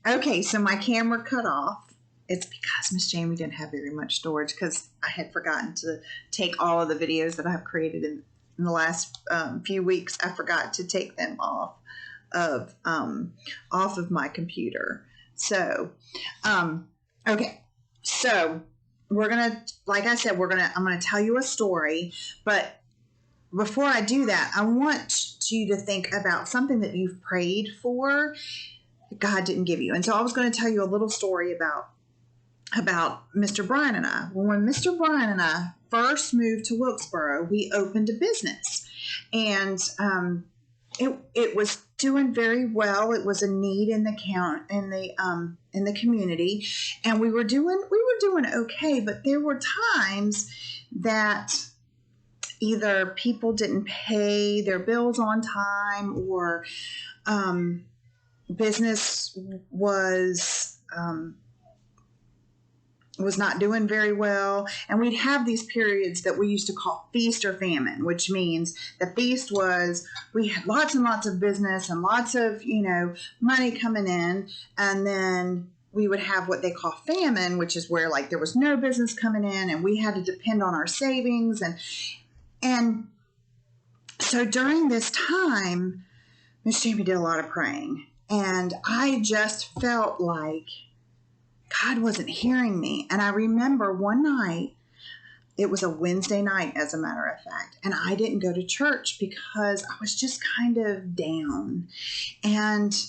Okay, so my camera cut off. It's because Miss Jamie didn't have very much storage because I had forgotten to take all of the videos that I've created in the last few weeks. I forgot to take them off of my computer. So, okay. So we're gonna, like I said, I'm gonna tell you a story, but before I do that, I want you to think about something that you've prayed for God didn't give you. And so I was going to tell you a little story about Mr. Brian and I. Well, when Mr. Brian and I first moved to Wilkesboro, we opened a business, and it was doing very well. It was a need in the community, and we were doing okay. But there were times that either people didn't pay their bills on time, or business was not doing very well, and we'd have these periods that we used to call feast or famine, which means the feast was we had lots and lots of business and lots of money coming in, and then we would have what they call famine, which is where like there was no business coming in and we had to depend on our savings, and so during this time Miss Jamie did a lot of praying. And I just felt like God wasn't hearing me. And I remember one night, it was a Wednesday night, as a matter of fact, and I didn't go to church because I was just kind of down. And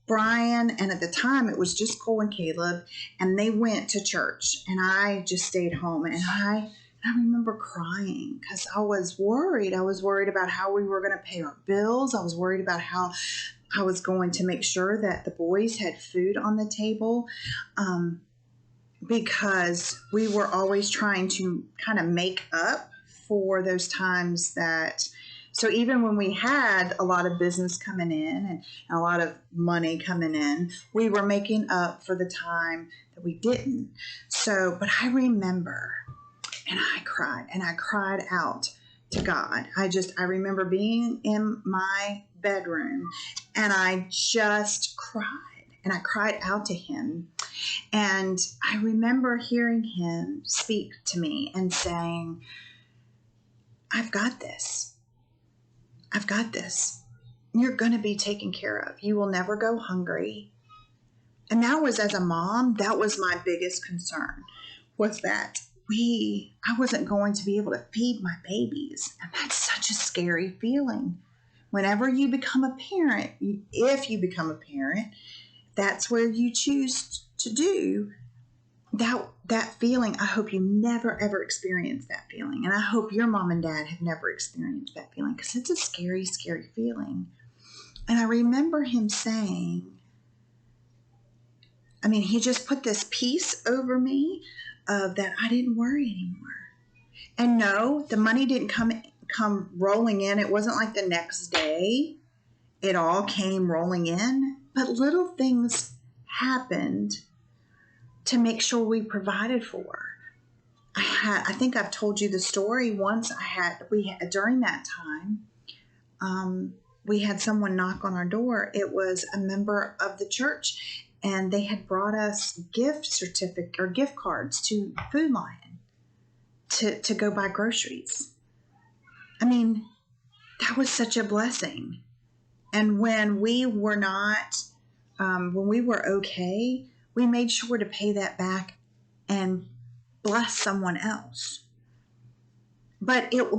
Brian, and at the time it was just Cole and Caleb, and they went to church, and I just stayed home. And I remember crying because I was worried. I was worried about how we were going to pay our bills. I was worried about how I was going to make sure that the boys had food on the table, because we were always trying to kind of make up for those times that. So even when we had a lot of business coming in and a lot of money coming in, we were making up for the time that we didn't. So, but I remember. And I cried out to God. I remember being in my bedroom and I just cried, and I cried out to him. And I remember hearing him speak to me and saying, I've got this. I've got this. You're going to be taken care of. You will never go hungry. And that was, as a mom, that was my biggest concern, was that I wasn't going to be able to feed my babies. And that's such a scary feeling. Whenever you become a parent, if you become a parent, that's where you choose to do that feeling. I hope you never, ever experience that feeling. And I hope your mom and dad have never experienced that feeling, because it's a scary, scary feeling. And I remember him saying, he just put this peace over me of that I didn't worry anymore. And no, the money didn't come rolling in. It wasn't like the next day it all came rolling in, but little things happened to make sure we provided for. I think I've told you the story once. During that time, we had someone knock on our door. It was a member of the church, and they had brought us gift cards to Food Lion to go buy groceries. That was such a blessing. And when we were okay, we made sure to pay that back and bless someone else. But it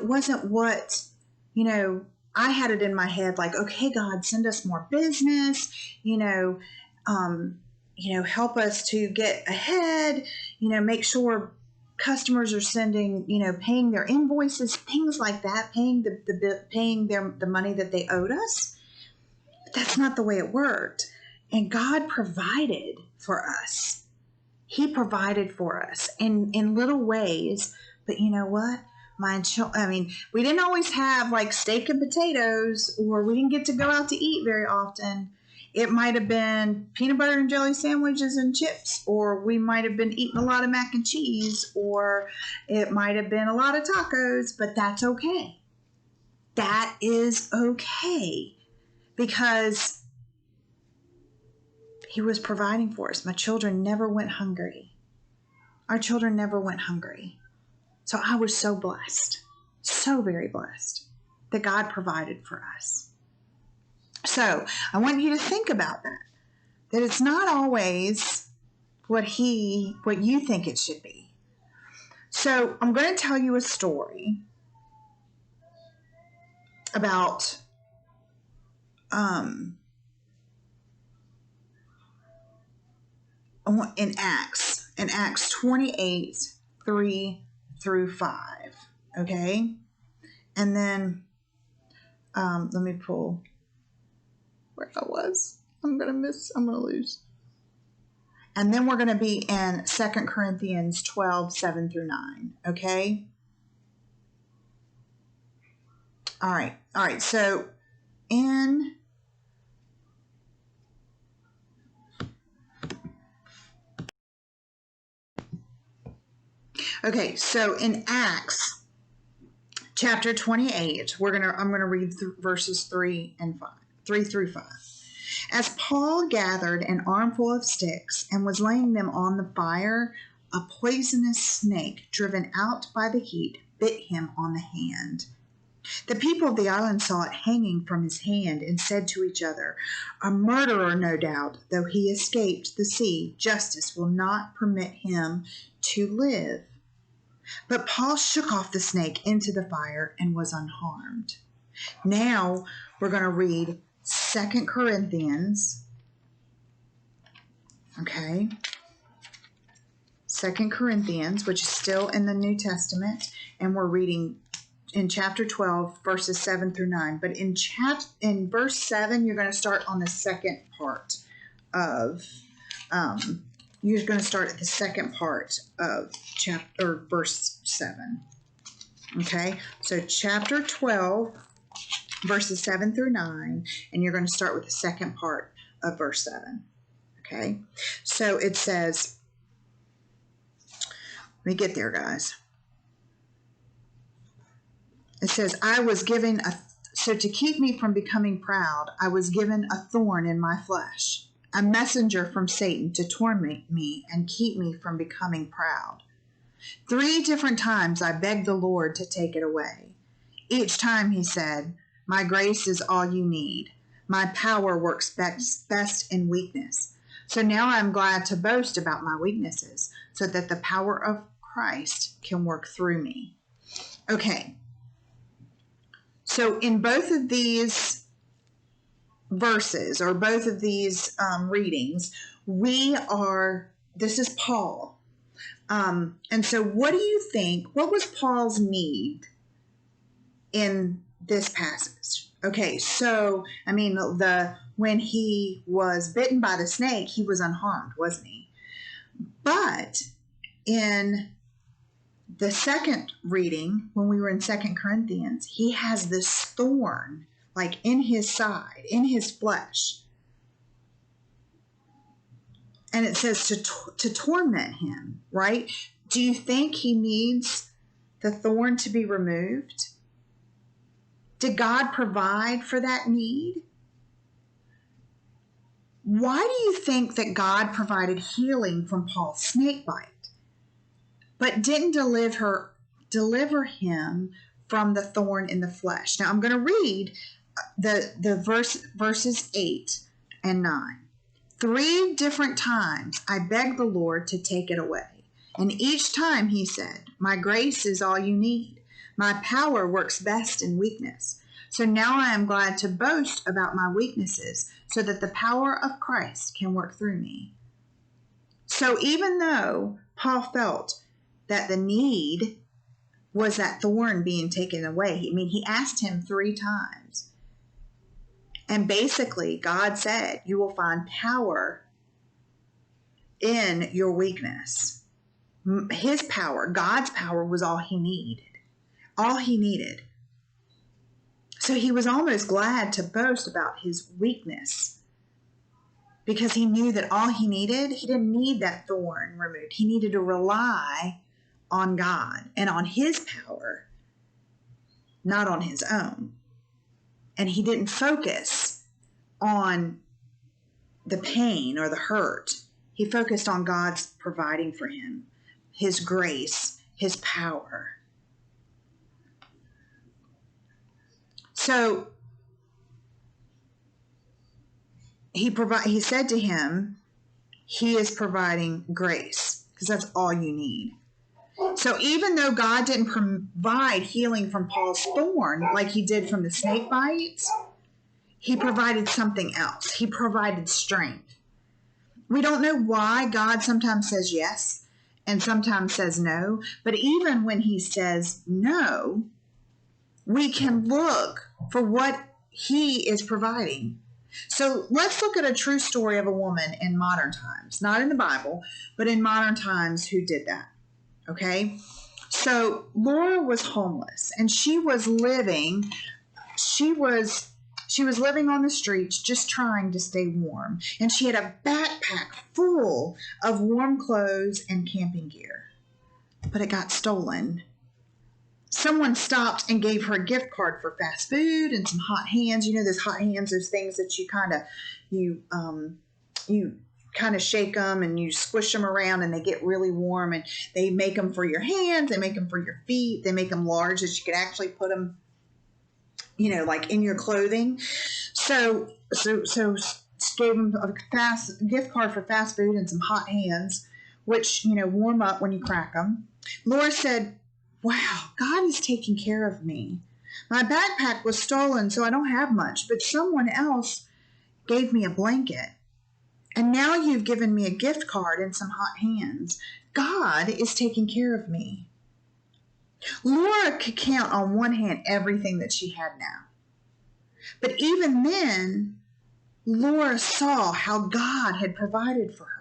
wasn't what, I had it in my head, like, okay, God, send us more business, help us to get ahead, make sure customers are sending, paying their invoices, things like that, paying the money that they owed us. But that's not the way it worked. And God provided for us. He provided for us in little ways. But you know what? We didn't always have like steak and potatoes, or we didn't get to go out to eat very often. It might have been peanut butter and jelly sandwiches and chips, or we might have been eating a lot of mac and cheese, or it might have been a lot of tacos, but that's okay. That is okay, because he was providing for us. My children never went hungry. Our children never went hungry. So I was so blessed, so very blessed that God provided for us. So I want you to think about that it's not always what you think it should be. So I'm going to tell you a story about in Acts 28, 3 through 5. Okay? And then let me pull where I was. I'm going to lose. And then we're going to be in 2 Corinthians 12, 7 through 9. Okay? All right. So so in Acts chapter 28, I'm going to read verses 3 through 5. As Paul gathered an armful of sticks and was laying them on the fire, a poisonous snake, driven out by the heat, bit him on the hand. The people of the island saw it hanging from his hand and said to each other, "A murderer, no doubt, though he escaped the sea, justice will not permit him to live." But Paul shook off the snake into the fire and was unharmed. Now we're going to read 2 Corinthians. Okay. 2 Corinthians, which is still in the New Testament, and we're reading in chapter 12, verses 7 through 9. But in verse 7, you're going to start on the second part of you're going to start at the second part of verse 7. Okay? So chapter 12, verses 7 through 9, and you're going to start with the second part of verse 7. Okay? So it says, let me get there, guys. It says, so to keep me from becoming proud, I was given a thorn in my flesh, a messenger from Satan to torment me and keep me from becoming proud. 3 different times I begged the Lord to take it away. Each time he said, "My grace is all you need. My power works best in weakness." So now I'm glad to boast about my weaknesses, so that the power of Christ can work through me. Okay. So in both of these verses, or both of these readings, this is Paul. And so what do you think, what was Paul's need in this passage? Okay, so, when he was bitten by the snake, he was unharmed, wasn't he? But in the second reading, when we were in 2 Corinthians, he has this thorn, like in his side, in his flesh. And it says to torment him, right? Do you think he needs the thorn to be removed? Did God provide for that need? Why do you think that God provided healing from Paul's snake bite, but didn't deliver him from the thorn in the flesh? Now I'm going to read the verses 8 and 9. 3 different times I begged the Lord to take it away, and each time he said, "My grace is all you need. My power works best in weakness." So now I am glad to boast about my weaknesses, so that the power of Christ can work through me. So even though Paul felt that the need was that thorn being taken away, he asked him 3 times. And basically, God said, you will find power in your weakness. His power, God's power, was all he needed. All he needed. So he was almost glad to boast about his weakness, because he knew that all he didn't need that thorn removed. He needed to rely on God and on his power, not on his own. And he didn't focus on the pain or the hurt. He focused on God's providing for him, his grace, his power. So he said to him, he is providing grace, because that's all you need. So even though God didn't provide healing from Paul's thorn like he did from the snake bites, he provided something else. He provided strength. We don't know why God sometimes says yes and sometimes says no, but even when he says no, we can look for what he is providing. So let's look at a true story of a woman in modern times, not in the Bible, but in modern times who did that. Okay? So Laura was homeless, and she was living on the streets just trying to stay warm. And she had a backpack full of warm clothes and camping gear. But it got stolen. Someone stopped and gave her a gift card for fast food and some hot hands. You know those hot hands, those things that you kind of shake them and you squish them around and they get really warm, and they make them for your hands, they make them for your feet, they make them large that you can actually put them, like in your clothing. So gave them a gift card for fast food and some hot hands, which, warm up when you crack them. Laura said, wow, God is taking care of me. My backpack was stolen, so I don't have much, but someone else gave me a blanket. And now you've given me a gift card and some hot hands. God is taking care of me. Laura could count on one hand everything that she had now. But even then, Laura saw how God had provided for her.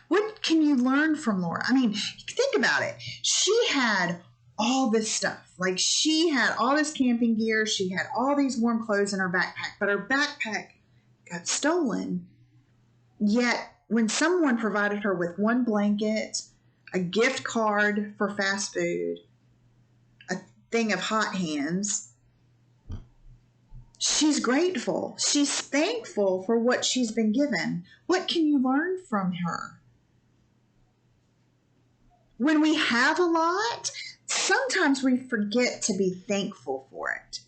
What can you learn from Laura? I mean, think about it. She had all this stuff. Like, she had all this camping gear. She had all these warm clothes in her backpack. But her backpack got stolen. Yet, when someone provided her with one blanket, a gift card for fast food, a thing of hot hands, she's grateful. She's thankful for what she's been given. What can you learn from her? When we have a lot, sometimes we forget to be thankful for it.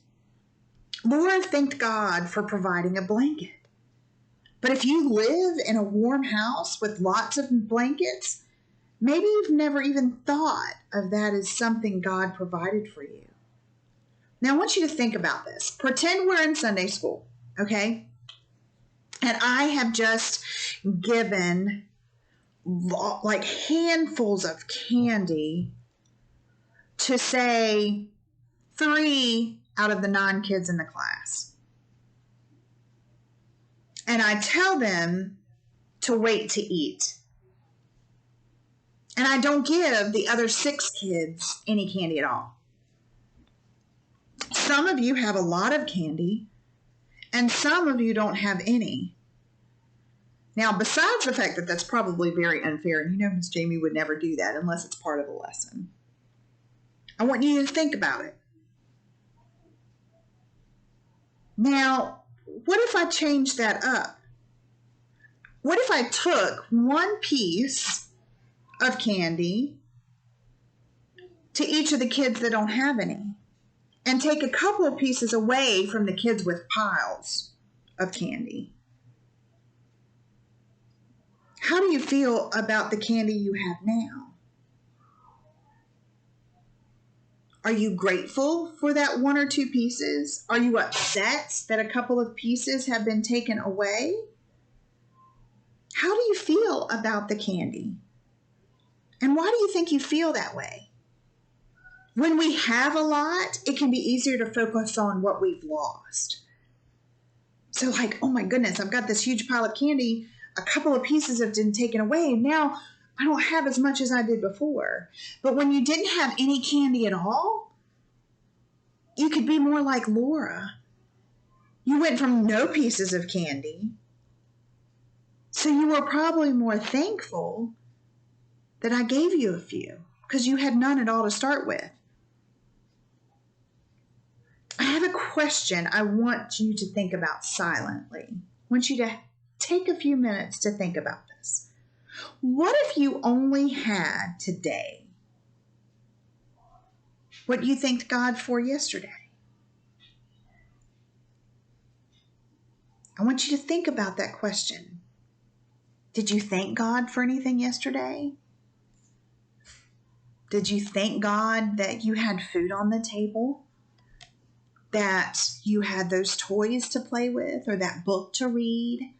Laura thanked God for providing a blanket. But if you live in a warm house with lots of blankets, maybe you've never even thought of that as something God provided for you. Now, I want you to think about this. Pretend we're in Sunday school, okay? And I have just given like handfuls of candy to, say, 3 out of the 9 kids in the class. And I tell them to wait to eat. And I don't give the other 6 kids any candy at all. Some of you have a lot of candy, and some of you don't have any. Now, besides the fact that that's probably very unfair, and Miss Jamie would never do that unless it's part of the lesson, I want you to think about it. Now, what if I changed that up? What if I took one piece of candy to each of the kids that don't have any, and take a couple of pieces away from the kids with piles of candy? How do you feel about the candy you have now? Are you grateful for that 1 or 2 pieces? Are you upset that a couple of pieces have been taken away? How do you feel about the candy? And why do you think you feel that way? When we have a lot, it can be easier to focus on what we've lost. So like, oh my goodness, I've got this huge pile of candy. A couple of pieces have been taken away. Now I don't have as much as I did before. But when you didn't have any candy at all, you could be more like Laura. You went from no pieces of candy. So you were probably more thankful that I gave you a few, because you had none at all to start with. I have a question I want you to think about silently. I want you to take a few minutes to think about this. What if you only had today what you thanked God for yesterday? I want you to think about that question. Did you thank God for anything yesterday? Did you thank God that you had food on the table? That you had those toys to play with or that book to read?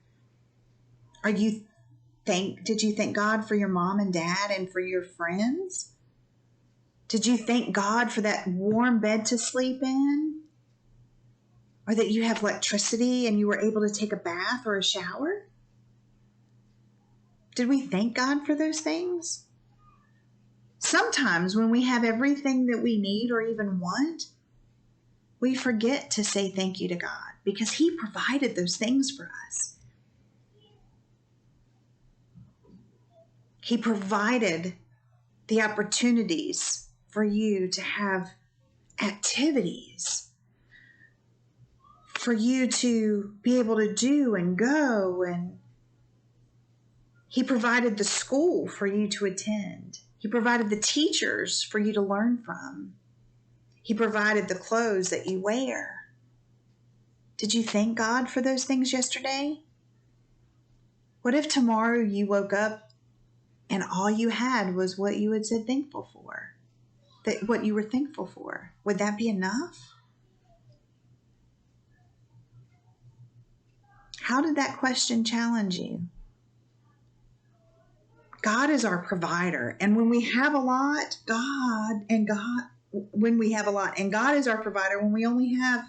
Did you thank God for your mom and dad and for your friends? Did you thank God for that warm bed to sleep in? Or that you have electricity and you were able to take a bath or a shower? Did we thank God for those things? Sometimes when we have everything that we need or even want, we forget to say thank you to God because He provided those things for us. He provided the opportunities for you to have activities, for you to be able to do and go, and He provided the school for you to attend. He provided the teachers for you to learn from. He provided the clothes that you wear. Did you thank God for those things yesterday? What if tomorrow you woke up and all you had was what you had said thankful for? What you were thankful for? Would that be enough? How did that question challenge you? God is our provider. And when we have a lot, when we have a lot, and God is our provider when we only have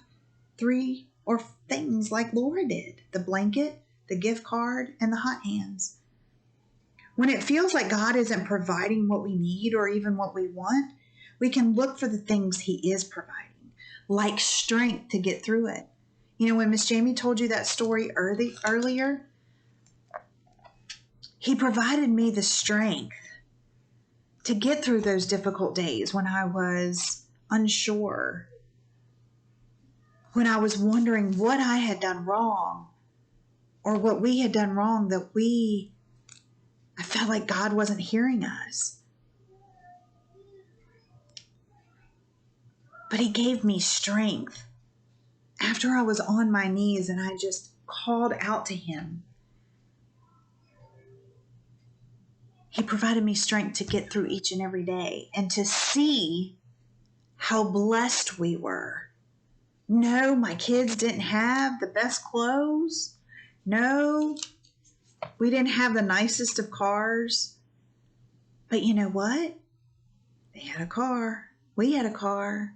3 or things like Laura did: the blanket, the gift card, and the hot hands. When it feels like God isn't providing what we need or even what we want, we can look for the things He is providing, like strength to get through it. You know, when Miss Jamie told you that story earlier, He provided me the strength to get through those difficult days when I was unsure, when I was wondering what I had done wrong or what we had done wrong that I felt like God wasn't hearing us. But He gave me strength after I was on my knees and I just called out to Him. He provided me strength to get through each and every day and to see how blessed we were. No, my kids didn't have the best clothes. No, we didn't have the nicest of cars. But you know what? They had a car. We had a car.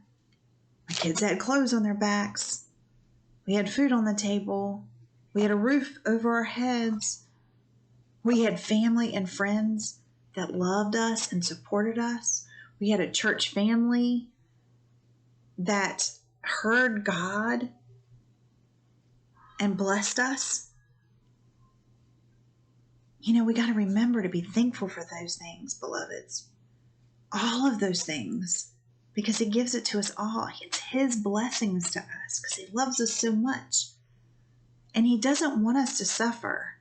My kids had clothes on their backs. We had food on the table. We had a roof over our heads. We had family and friends that loved us and supported us. We had a church family that heard God and blessed us. You know, we got to remember to be thankful for those things, beloveds. All of those things, because He gives it to us all. It's His blessings to us because He loves us so much. And He doesn't want us to suffer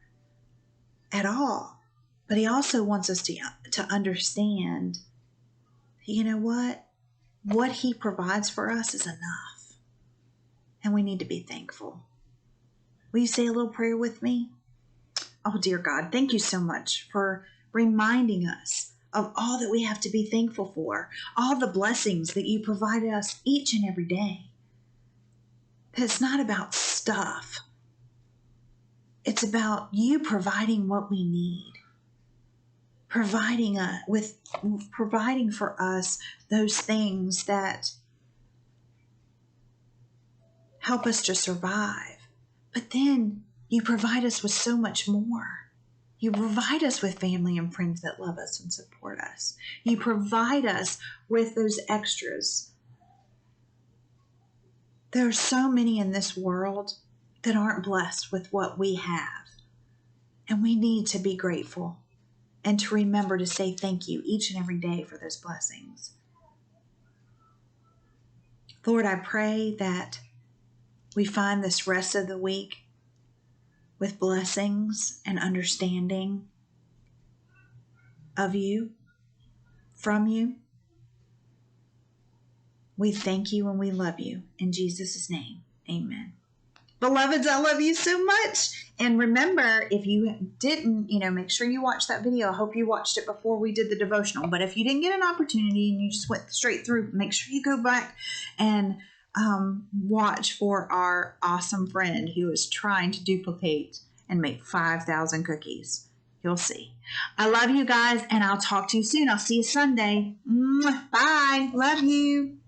at all. But He also wants us to understand, you know what? What He provides for us is enough. And we need to be thankful. Will you say a little prayer with me? Oh, dear God, thank you so much for reminding us of all that we have to be thankful for, all the blessings that You provide us each and every day. That it's not about stuff. It's about You providing what we need, providing for us those things that help us to survive. But then You provide us with so much more. You provide us with family and friends that love us and support us. You provide us with those extras. There are so many in this world that aren't blessed with what we have. And we need to be grateful and to remember to say thank you each and every day for those blessings. Lord, I pray that we find this rest of the week with blessings and understanding of you, from you. We thank you and we love you. In Jesus' name, amen. Beloveds, I love you so much. And remember, if you didn't, make sure you watch that video. I hope you watched it before we did the devotional. But if you didn't get an opportunity and you just went straight through, make sure you go back and watch for our awesome friend who is trying to duplicate and make 5,000 cookies. You'll see. I love you guys, and I'll talk to you soon. I'll see you Sunday. Bye. Love you.